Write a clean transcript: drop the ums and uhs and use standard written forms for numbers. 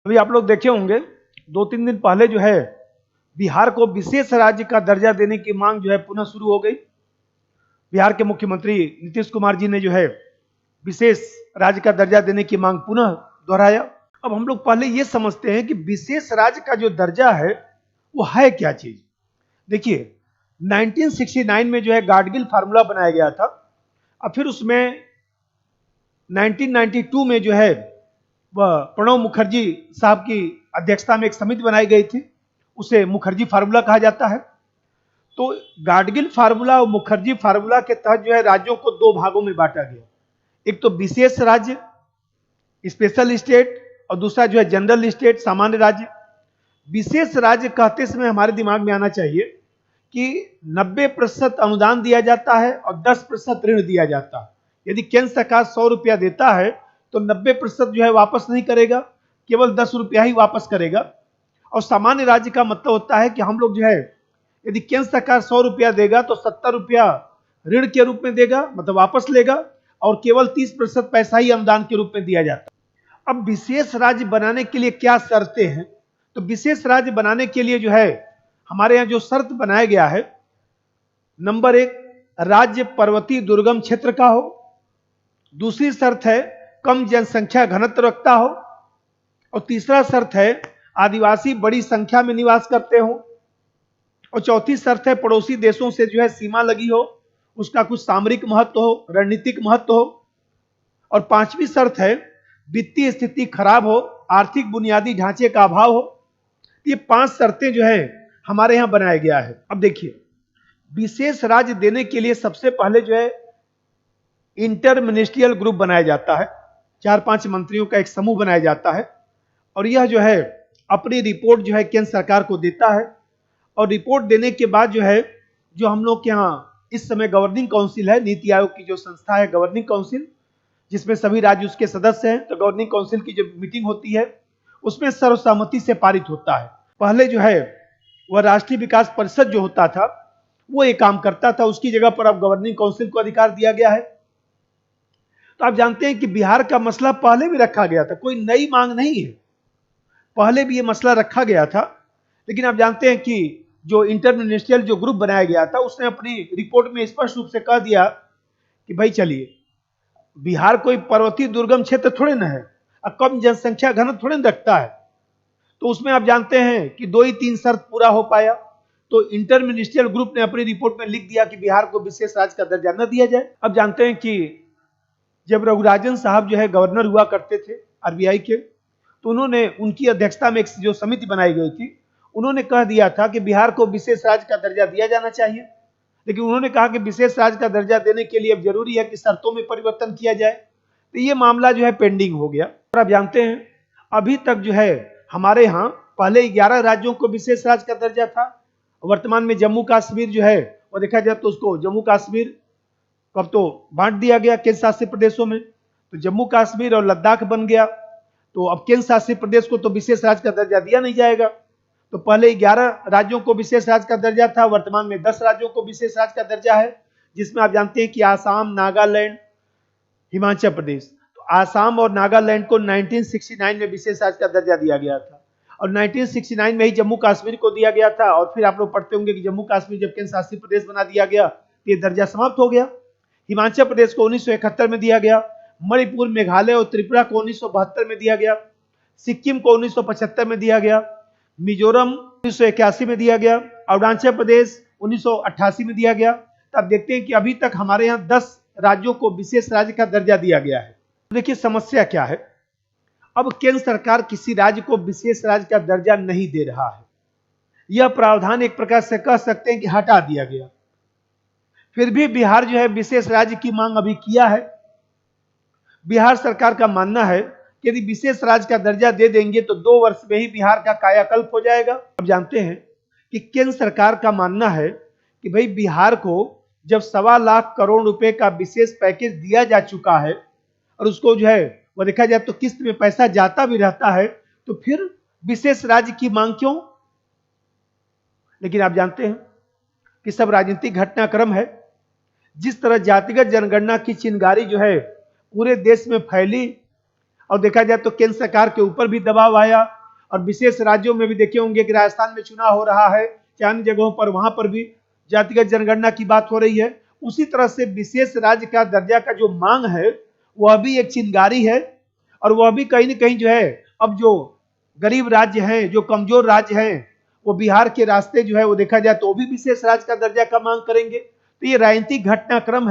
अभी आप लोग देखे होंगे 2-3 दिन पहले जो है बिहार को विशेष राज्य का दर्जा देने की मांग जो है पुनः शुरू हो गई। बिहार के मुख्यमंत्री नीतीश कुमार जी ने जो है विशेष राज्य का दर्जा देने की मांग पुनः दोहराया। अब हम लोग पहले ये समझते हैं कि विशेष राज्य का जो दर्जा है वो है क्या चीज। देखिए 1969 में जो है गाडगिल फार्मूला बनाया गया था और फिर उसमें 1992 में जो है वह प्रणब मुखर्जी साहब की अध्यक्षता में एक समिति बनाई गई थी, उसे मुखर्जी फार्मूला कहा जाता है। तो गाडगिल फार्मूला और मुखर्जी फार्मूला के तहत जो है राज्यों को दो भागों में बांटा गया, एक तो विशेष राज्य स्पेशल स्टेट और दूसरा जो है जनरल स्टेट सामान्य राज्य। विशेष राज्य कहते समय हमारे दिमाग में आना चाहिए कि 90% अनुदान दिया जाता है और 10% ऋण दिया जाता है। यदि केंद्र सरकार 100 रुपया देता है तो 90% जो है वापस नहीं करेगा, केवल 10 रुपया ही वापस करेगा। और सामान्य राज्य का मतलब होता है कि हम लोग जो है यदि केंद्र सरकार 100 रुपया देगा तो 70 रुपया ऋण के रूप में देगा, मतलब वापस लेगा, और केवल 30% पैसा ही अनुदान के रूप में दिया जाता है। अब विशेष राज्य बनाने के लिए क्या शर्तें हैं? तो विशेष राज्य बनाने के लिए जो है हमारे यहाँ जो शर्त बनाया गया है, नंबर 1 राज्य पर्वतीय दुर्गम क्षेत्र का हो, दूसरी शर्त है कम जनसंख्या घनत्व रखता हो, और तीसरा शर्त है आदिवासी बड़ी संख्या में निवास करते हो, और चौथी शर्त है पड़ोसी देशों से जो है सीमा लगी हो, उसका कुछ सामरिक महत्व हो, रणनीतिक महत्व हो, और पांचवी शर्त है वित्तीय स्थिति खराब हो, आर्थिक बुनियादी ढांचे का अभाव हो। ये 5 शर्तें जो है हमारे यहां बनाया गया है। अब देखिए विशेष राज्य देने के लिए सबसे पहले जो है इंटर मिनिस्ट्रियल ग्रुप बनाया जाता है, 4-5 मंत्रियों का एक समूह बनाया जाता है, और यह जो है अपनी रिपोर्ट जो है केंद्र सरकार को देता है। और रिपोर्ट देने के बाद जो है जो हम लोग के यहाँ इस समय गवर्निंग काउंसिल है, नीति आयोग की जो संस्था है गवर्निंग काउंसिल, जिसमें सभी राज्य उसके सदस्य हैं, तो गवर्निंग काउंसिल की जो मीटिंग होती है उसमें सर्वसम्मति से पारित होता है। पहले जो है वह राष्ट्रीय विकास परिषद जो होता था वो एक काम करता था, उसकी जगह पर अब गवर्निंग काउंसिल को अधिकार दिया गया है। तो आप जानते हैं कि बिहार का मसला पहले भी रखा गया था, कोई नई मांग नहीं है, पहले भी ये मसला रखा गया था। लेकिन आप जानते हैं कि जो इंटर मिनिस्ट्रियल जो ग्रुप बनाया गया था उसने अपनी रिपोर्ट में स्पष्ट रूप से कह दिया कि भाई चलिए बिहार कोई पर्वतीय दुर्गम क्षेत्र थोड़े ना है और कम जनसंख्या घनत्व थोड़े ना रखता है, तो उसमें आप जानते हैं कि 2 ही 3 शर्त पूरा हो पाया। तो इंटर मिनिस्ट्रियल ग्रुप ने अपनी रिपोर्ट में लिख दिया कि बिहार को विशेष राज्य का दर्जा न दिया जाए। अब जानते हैं कि जब रघुराजन साहब जो है गवर्नर हुआ करते थे आरबीआई के, तो उन्होंने उनकी अध्यक्षता में एक जो समिति बनाई गई थी, उन्होंने कह दिया था कि बिहार को विशेष राज्य का दर्जा दिया जाना चाहिए। लेकिन उन्होंने कहा कि विशेष राज्य का दर्जा देने के लिए अब जरूरी है कि शर्तों में परिवर्तन किया जाए। तो ये मामला जो है पेंडिंग हो गया। और आप जानते हैं अभी तक जो है हमारे यहाँ पहले 11 राज्यों को विशेष राज्य का दर्जा था, वर्तमान में जम्मू कश्मीर जो है वो देखा जाए तो उसको जम्मू कश्मीर कब तो बांट दिया गया केंद्र शासित प्रदेशों में, तो जम्मू कश्मीर और लद्दाख बन गया। तो अब केंद्र शासित प्रदेश को तो विशेष राज्य का दर्जा दिया नहीं जाएगा। तो पहले 11 राज्यों को विशेष राज्य का दर्जा था, वर्तमान में 10 राज्यों को विशेष राज्य का दर्जा है, जिसमें आप जानते हैं कि आसाम, नागालैंड, हिमाचल प्रदेश। तो आसाम और नागालैंड को 1969 में विशेष राज्य का दर्जा दिया गया था, और 1969 में ही जम्मू कश्मीर को दिया गया था। और फिर आप लोग पढ़ते होंगे कि जम्मू कश्मीर जब केंद्र शासित प्रदेश बना दिया गया तो ये दर्जा समाप्त हो गया। हिमाचल प्रदेश को 1971 में दिया गया, मणिपुर, मेघालय और त्रिपुरा को 1972 में दिया गया, सिक्किम को 1975 में दिया गया, मिजोरम 1981 में दिया गया, अरुणाचल प्रदेश 1988 में दिया गया। तो आप देखते हैं कि अभी तक हमारे यहाँ 10 राज्यों को विशेष राज्य का दर्जा दिया गया है। देखिए समस्या क्या है, अब केंद्र सरकार किसी राज्य को विशेष राज्य का दर्जा नहीं दे रहा है। यह प्रावधान एक प्रकार से कह सकते हैं कि हटा दिया गया। फिर भी बिहार जो है विशेष राज्य की मांग अभी किया है। बिहार सरकार का मानना है कि यदि विशेष राज्य का दर्जा दे देंगे तो 2 वर्ष में ही बिहार का कायाकल्प हो जाएगा। अब जानते हैं कि केंद्र सरकार का मानना है कि भाई बिहार को जब 1.25 लाख करोड़ रुपए का विशेष पैकेज दिया जा चुका है और उसको जो है वो देखा जाए तो किस्त में पैसा जाता भी रहता है, तो फिर विशेष राज्य की मांग क्यों? लेकिन आप जानते हैं कि सब राजनीतिक घटनाक्रम है। जिस तरह जातिगत जनगणना की चिंगारी जो है पूरे देश में फैली और देखा जाए तो केंद्र सरकार के ऊपर भी दबाव आया, और विशेष राज्यों में भी देखे होंगे कि राजस्थान में चुनाव हो रहा है, क्या अन्य जगहों पर, वहां पर भी जातिगत जनगणना की बात हो रही है। उसी तरह से विशेष राज्य का दर्जा का जो मांग है वह भी एक चिंगारी है, और वह भी कहीं न कहीं जो है, अब जो गरीब राज्य हैं, जो कमजोर राज्य हैं, वो बिहार के रास्ते जो है वो देखा जाए तो भी विशेष राज्य का दर्जा का मांग करेंगे। तो ये राजनीतिक घटनाक्रम है।